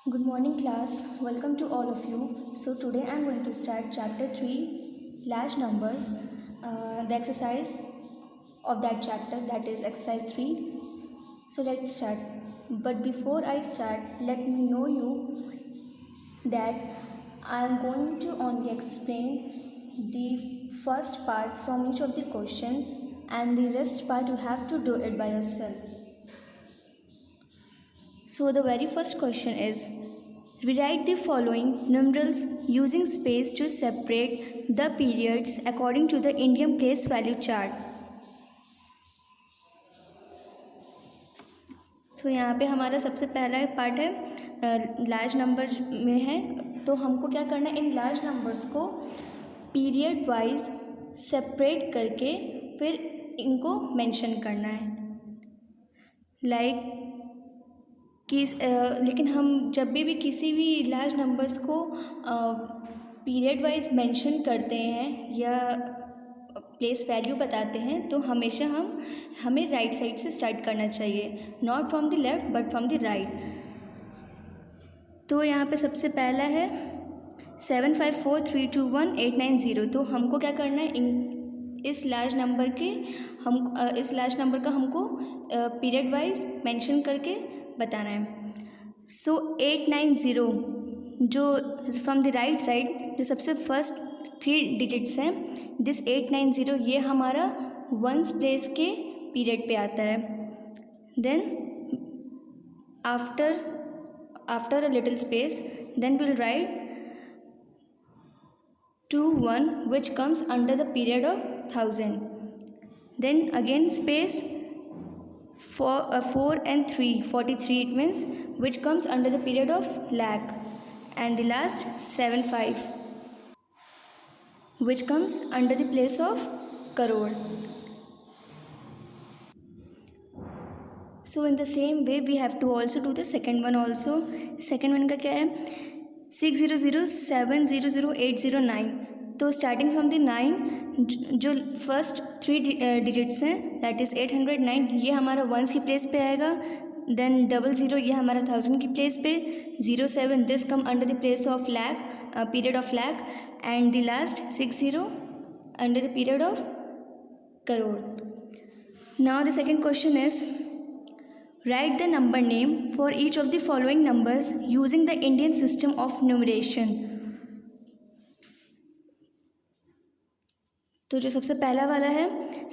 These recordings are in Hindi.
Good morning, class. Welcome to all of you. So, today I'm going to start chapter 3 large numbers, the exercise of that chapter, that is exercise 3. So, let's start. But before I start, let me know you that I'm going to only explain the first part from each of the questions, and the rest part you have to do it by yourself. So, the very first question is, rewrite the following numerals using space to separate the periods according to the Indian place value chart. सो यहाँ पे हमारा सबसे पहला पार्ट है लार्ज नंबर में है, तो हमको क्या करना है, इन लार्ज नंबर्स को पीरियड वाइज सेपरेट करके फिर इनको मेंशन करना है। लेकिन हम जब भी किसी भी लार्ज नंबर्स को पीरियड वाइज मेंशन करते हैं या प्लेस वैल्यू बताते हैं तो हमेशा हमें राइट साइड से स्टार्ट करना चाहिए, not from the left but from the right. तो यहाँ पे सबसे पहला है 75432189 तो हमको क्या करना है, इस लार्ज नंबर का हमको पीरियड वाइज मेंशन करके बताना है। सो 890 जो फ्रॉम द राइट साइड जो सबसे फर्स्ट 3 डिजिट्स हैं, दिस 890 ये हमारा वंस प्लेस के पीरियड पे आता है। Then after a little space then will write 21 which comes under the period of 1000. Then again space 4 and 3 43 it means which comes under the period of lakh, and the last 75 which comes under the place of crore. So in the same way we have to also do the second one also. Second one का क्या है, 600700809 तो स्टार्टिंग फ्रॉम द 9 जो फर्स्ट 3 डिजिट्स हैं दैट इज़ 809 ये हमारा वंस की प्लेस पे आएगा। देन 00 ये हमारा 1000 की प्लेस पे, 07 this come under the place of lakh period of lakh, and the last 60 under the period of crore. Now the second question is, write the number name for each of the following numbers using the Indian system of numeration. तो जो सबसे पहला वाला है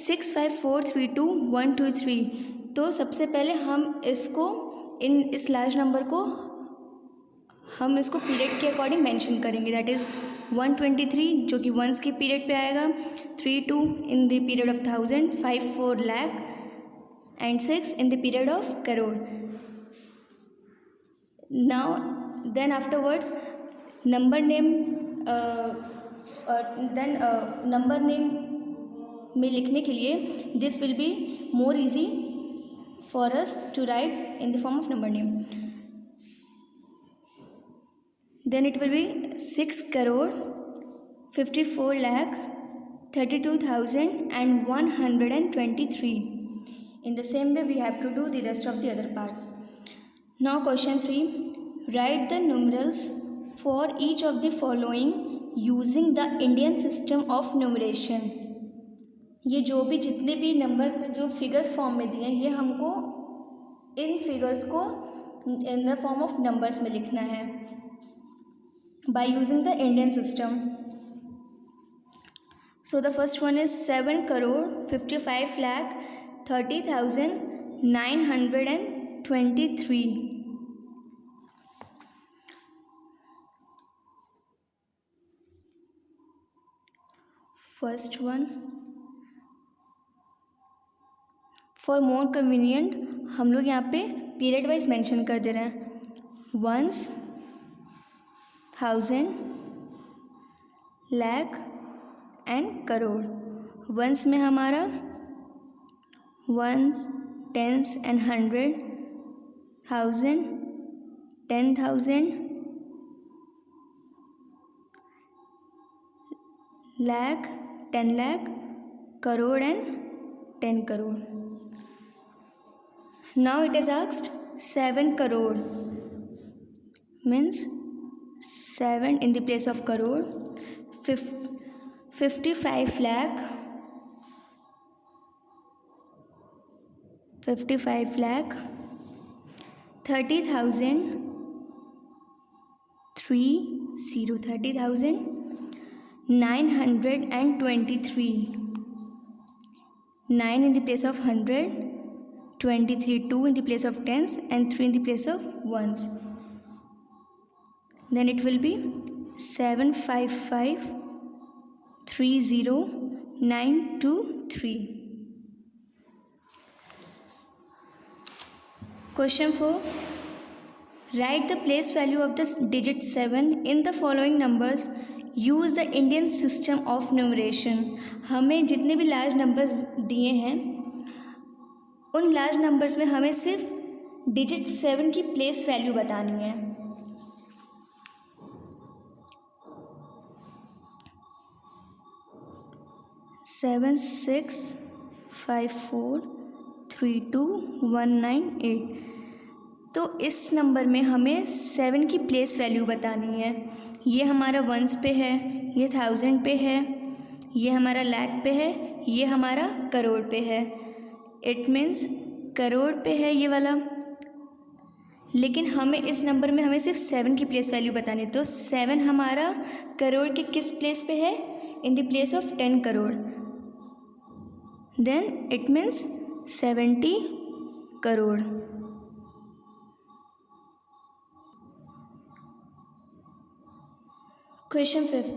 65432123 तो सबसे पहले हम इस लार्ज नंबर को हम इसको पीरियड के अकॉर्डिंग मेंशन करेंगे, दैट इज़ 123 जो कि वंस के पीरियड पे आएगा, 32 in the period of 1000, 54 lakh and 6 in the period of crore. Now then afterwards number name में लिखने के लिए this will be more easy for us to write in the form of number name. Then it will be 6 crore 54 lakh 32,123. In the same way we have to do the rest of the other part. Now question 3, write the numerals for each of the following using the Indian system of numeration. ये जो भी जितने भी नंबर जो फिगर फॉर्म में दिए हैं ये हमको इन फिगर्स को इन द फॉर्म ऑफ नंबर्स में लिखना है by using the Indian system. So the first one is 7 crore 55 lakh 30,923. First one, for more convenient हम लोग यहाँ पे पीरियड वाइज मेंशन कर दे रहे हैं, ones 1000 lakh and crore. Ones में हमारा ones, tens and 100, 1000, 10,000, lakh, 10 lakh, crore and 10 crore. Now it is asked 7 crore means 7 in the place of crore. 55 lakh, 55 lakh 30,000 923. 9 in the place of 100, 23 2 in the place of tens, and 3 in the place of ones. Then it will be 755,30,923. Question 4. Write the place value of the digit 7 in the following numbers. Use the Indian system of numeration. हमें जितने भी लार्ज नंबर्स दिए हैं उन लार्ज नंबर्स में हमें सिर्फ डिजिट 7 की प्लेस वैल्यू बतानी है. सेवन 6 5 4 3 2 1 9 8. तो इस नंबर में हमें 7 की प्लेस वैल्यू बतानी है. ये हमारा वंस पे है, ये 1000 पे है, ये हमारा लाख पे है, ये हमारा करोड़ पे है. इट मीन्स करोड़ पे है ये वाला, लेकिन हमें इस नंबर में हमें सिर्फ 7 की प्लेस वैल्यू बतानी है. तो 7 हमारा करोड़ के किस प्लेस पे है? In the place of 10 crore. Then it means 70 crore. Question 5.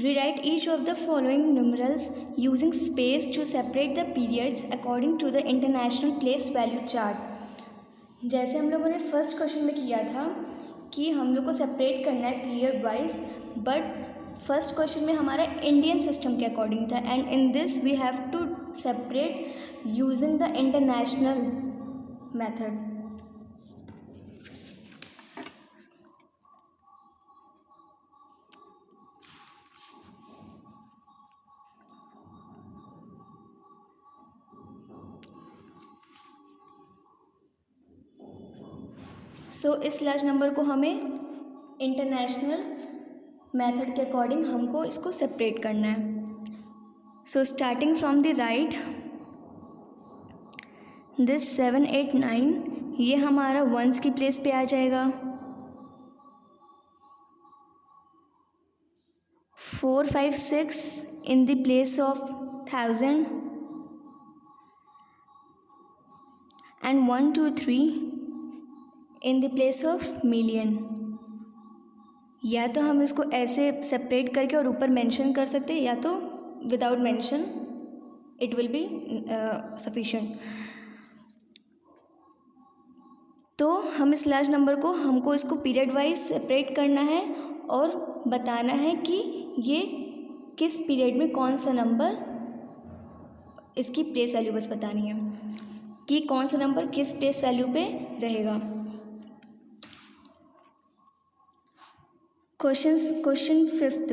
Rewrite each of the following numerals using space to separate the periods according to the international place value chart. जैसे हम लोगों ने फर्स्ट क्वेश्चन में किया था कि हम लोग को सेपरेट करना है period wise, but first question में हमारा इंडियन सिस्टम के अकॉर्डिंग था, and in this we have to separate using the international method. So इस लार्ज नंबर को हमें इंटरनेशनल मेथड के अकॉर्डिंग हमको इसको सेपरेट करना है. So starting from the right, this 7 8 9 ये हमारा वंस की प्लेस पे आ जाएगा. 4 5 6 इन the place of 1000, and 1 2 3 in the place of million. या तो हम इसको ऐसे सेपरेट करके और ऊपर मेंशन कर सकते हैं, या तो without mention it will be sufficient. तो हम इस लार्ज नंबर को हमको इसको पीरियड वाइज सेपरेट करना है और बताना है कि ये किस पीरियड में कौन सा नंबर, इसकी प्लेस वैल्यू बस बतानी है कि कौन सा नंबर किस प्लेस वैल्यू पे रहेगा. Question 5th.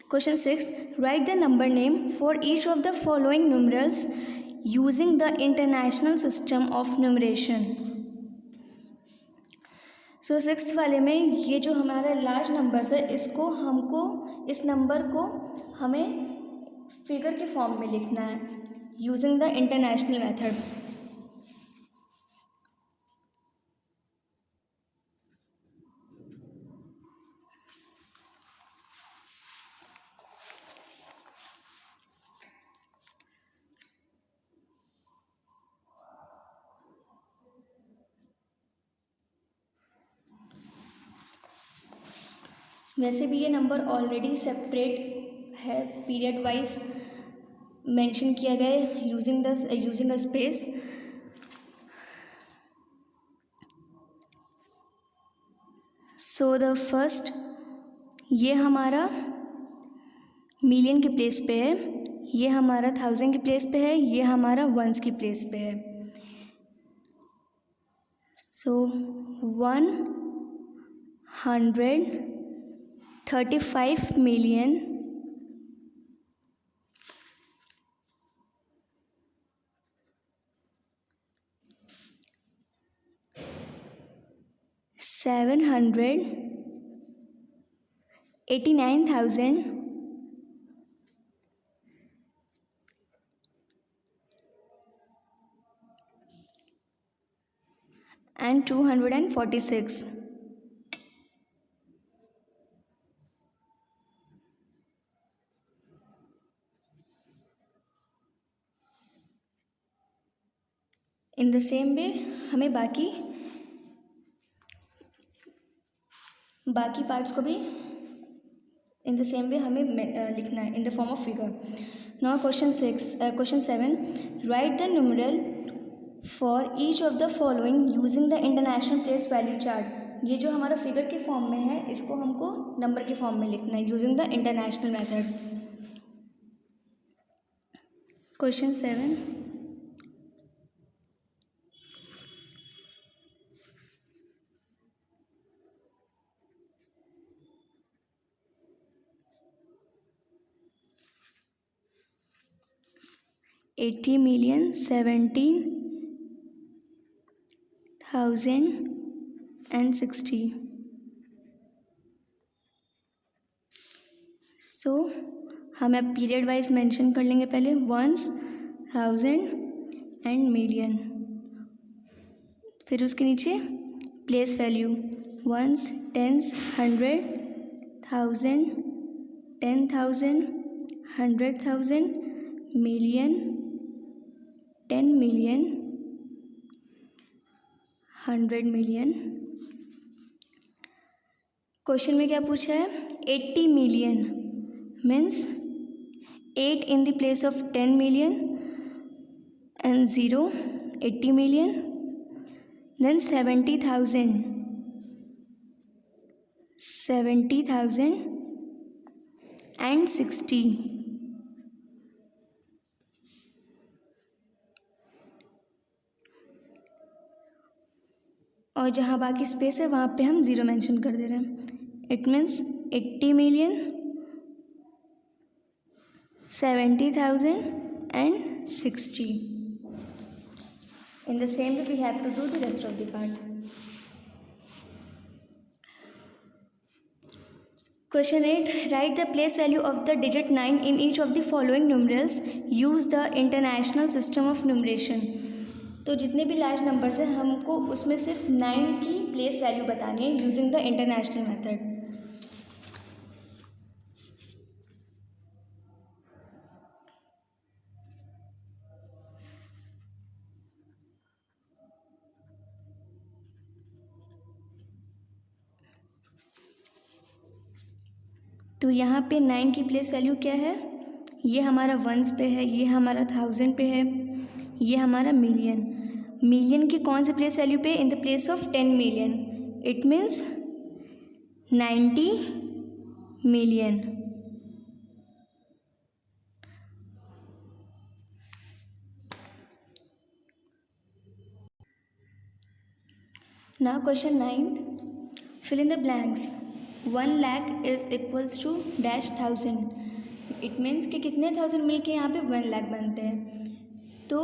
Question 6. Write the number name for each of the following numerals using the international system of numeration. So sixth वाले में ये जो हमारा लार्ज नंबर्स है, इसको हमको इस नंबर को हमें फिगर के फॉर्म में लिखना है यूजिंग द इंटरनेशनल मेथड. वैसे भी ये नंबर ऑलरेडी सेपरेट है, पीरियड वाइज मेंशन किया गया है using a space. So the first, ये हमारा मिलियन की प्लेस पे है, ये हमारा 1000 की प्लेस पे है, ये हमारा वंस की प्लेस पे है. सो 135 मिलियन 7 789,246. इन द सेम वे हमें बाकी पार्ट्स को भी इन द सेम वे हमें लिखना है in the form of figure. Now question 7, right the numeral for each of the following using the international place value chart. ये जो हमारा फिगर के फॉर्म में है इसको हमको नंबर के फॉर्म में लिखना है using the international method. Question 7, $80,17,060. सो हम अब पीरियड वाइज मेंशन कर लेंगे. पहले वंस, थाउजेंड एंड मिलियन. फिर उसके नीचे place value ones, tens, 100, 1000, 10,000, 100,000, million, 10 million, 100 million. Question में क्या पूछा है? 80 million means 8 in the place of 10 million and 0, 80 million. Then 70,000 and 60. और जहाँ बाकी स्पेस है वहाँ पे हम ज़ीरो मेंशन कर दे रहे हैं. It means 80 million, 70,000 and 60. In the same way we have to do the rest of the part. Question 8. Write the place value of the digit 9 in each of the following numerals. Use the international system of numeration. तो जितने भी लार्ज नंबर्स हैं हमको उसमें सिर्फ 9 की प्लेस वैल्यू बतानी है यूजिंग द इंटरनेशनल मेथड. तो यहाँ पे 9 की प्लेस वैल्यू क्या है? ये हमारा वंस पे है, ये हमारा 1000 पे है, ये हमारा मिलियन. मिलियन की कौन से प्लेस वैल्यू पे? In the place of 10 million. It means 90 million. Now question 9. Fill in the blanks. 1 lakh is equals to dash 1000. It means कि कितने 1000 मिल के यहाँ पे 1 लाख बनते हैं. तो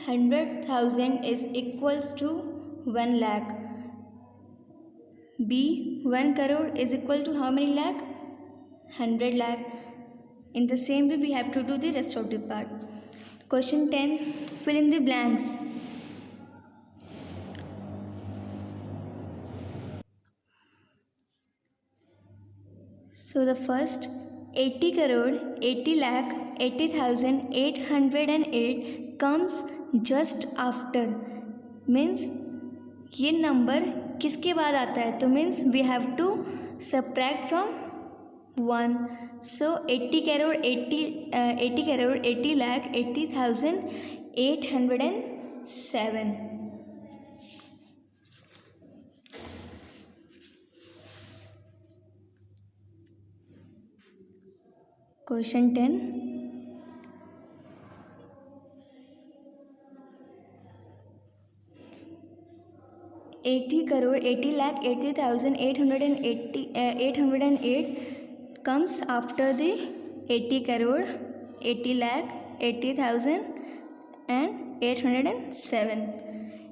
100,000 is equals to 1 lakh. B 1 crore is equal to how many lakh? 100 lakh. In the same way we have to do the rest of the part. Question 10. Fill in the blanks. So the first 80 crore 80 lakh 80,808 comes just after. means ये नंबर किसके बाद आता है? तो means we have to subtract from 1. So 80 crore 80 lakh 80,807. Question 10. $80 crore 80 lakh 80,808 comes after the 80 crore 80 lakh 80,807.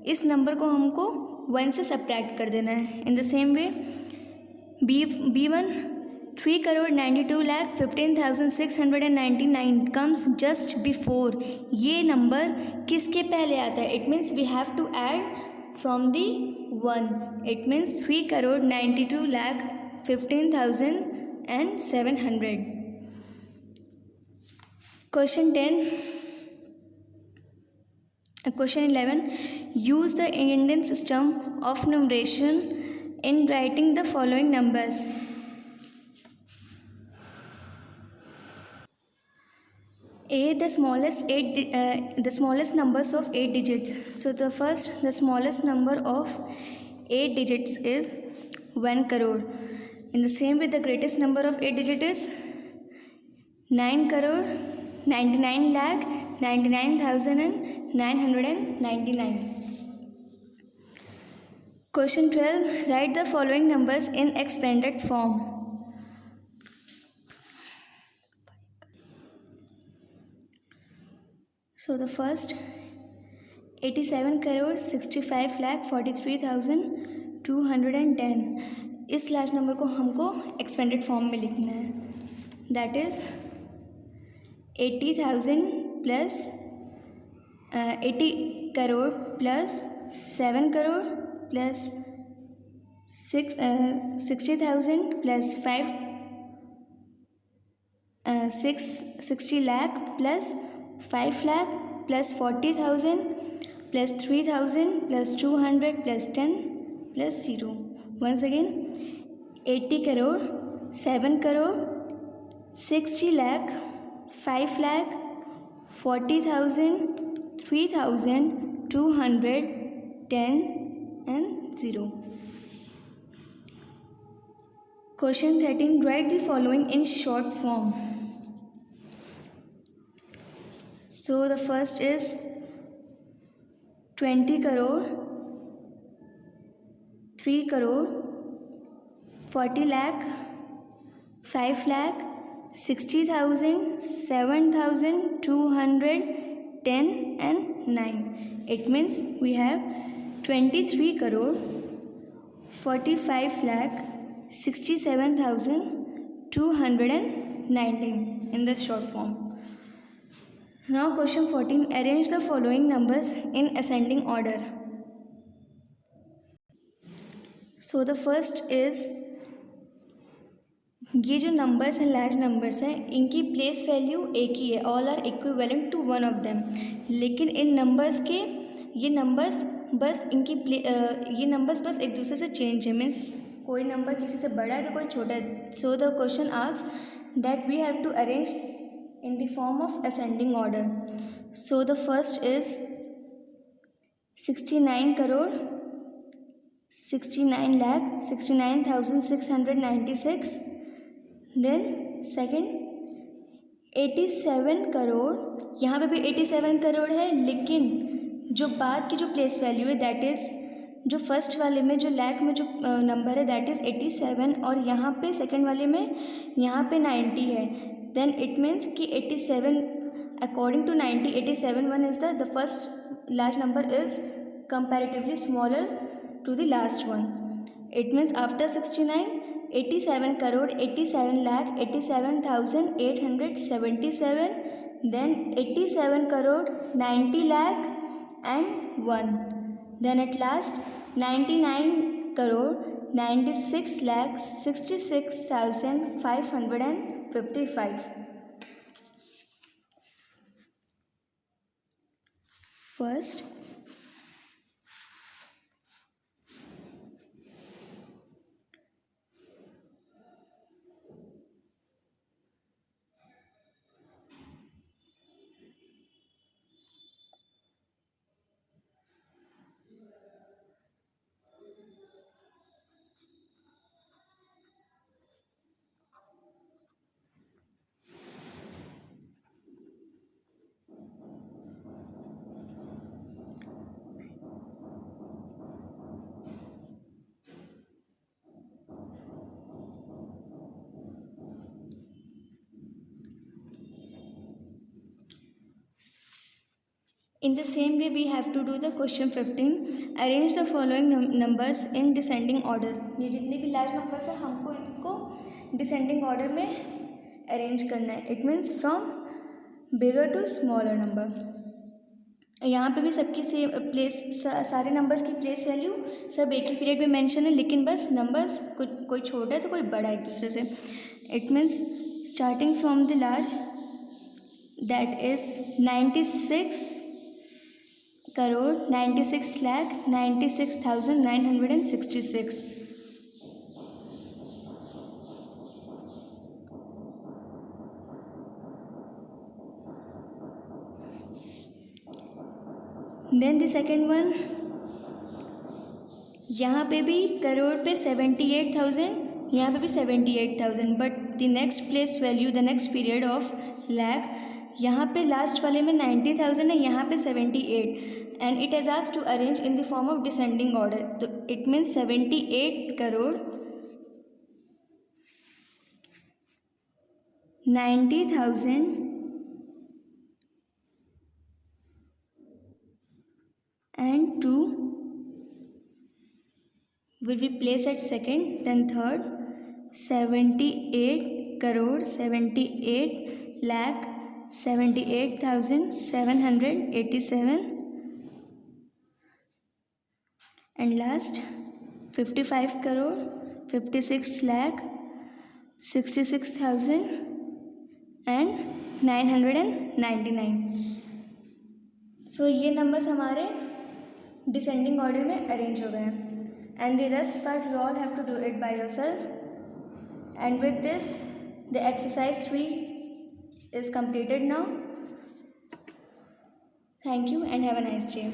इस नंबर को हमको वन से सब्ट्रैक्ट कर देना है। In the same way B1 3,92,15,699 comes just before, ये नंबर किसके पहले आता है? It means we have to add from the 1, it means 3,92,15,700। Question 11, use the Indian system of numeration in writing the following numbers. A, the smallest numbers of 8 digits. So the smallest number of 8 digits is 1 crore. In the same way, the greatest number of 8 digits is 9 crore 99 lakh 99,999. Question 12, write the following numbers in expanded form. So the first 87 crore 65 lakh 43,210, इस लार्ज नंबर को हमको एक्सपेंडेड फॉर्म में लिखना है, that is 80,000 plus 80 crore plus 7 crore plus 60,000 plus 60 lakh plus 5 lakh plus 40,000 plus 3,000 plus 200 plus 10 plus 0. Once again 80 crore 7 crore 60 lakh 5 lakh 40,000 3,210 and 0. Question 13, write the following in short form. So the first is 20 crore 3 crore 40 lakh 5 lakh 60,000 7,210 and 9. It means we have 23 crore 45 lakh 67,219 in the short form. Now question 14, arrange the following numbers in ascending order. So the first is, ये जो नंबर्स हैं लार्ज नंबर्स हैं, इनकी प्लेस वैल्यू एक ही है, all are equivalent to one of them, लेकिन इन नंबर्स के ये नंबर्स बस एक दूसरे से चेंज है, मीन्स कोई नंबर किसी से बड़ा है तो कोई छोटा है. So the question asks that we have to arrange in the form of ascending order. So the first is 69 crore 69 lakh 69,696. Then second 87 crore, यहाँ पे भी 87 करोड़ है, लेकिन जो बाद की जो प्लेस वैल्यू है दैट इज़ जो फर्स्ट वाले में जो लैख में जो नंबर है दैट इज़ 87, और यहाँ पे सेकेंड वाले में यहाँ पे 90 है. देन इट मीन्स कि 87 according to 90 87 one is the first large number is comparatively smaller to the last one. It means after 69 87 crore 87 lakh 87,877, then 87 crore 90 lakh and 1, then at last 99 crore 96 lakh 66,555. First In the same way we have to do the question 15. Arrange the following numbers in descending order. ये जितने भी लार्ज नंबर्स हैं हमको इनको डिसेंडिंग ऑर्डर में अरेंज करना है. It means from bigger to smaller number. यहाँ पे भी सबकी सेम प्लेस, सारे नंबर्स की प्लेस वैल्यू सब एक ही पीरियड में मेंशन है, लेकिन बस नंबर्स कोई छोटा है तो कोई बड़ा है एक दूसरे से. It means starting from the large that is 96 crore 96,96,966. Then the second one, यहाँ पे भी करोड़ पे 78,000, यहाँ पे भी 78,000, but the next place value the next period of lakh, यहाँ पे लास्ट वाले में 90,000 है, यहाँ पे 78, and it has asked to arrange in the form of descending order. तो it means 78 crore 90,000 and 2 will be placed at second, then third 78 crore 78 lakh 78,787, and last 55 crore 56 lakh 66,999. सो ये नंबर्स हमारे डिसेंडिंग ऑर्डर में अरेंज हो गए हैं. And the rest part you all have to do it by yourself. And with this the exercise 3 is completed now. Thank you and have a nice day.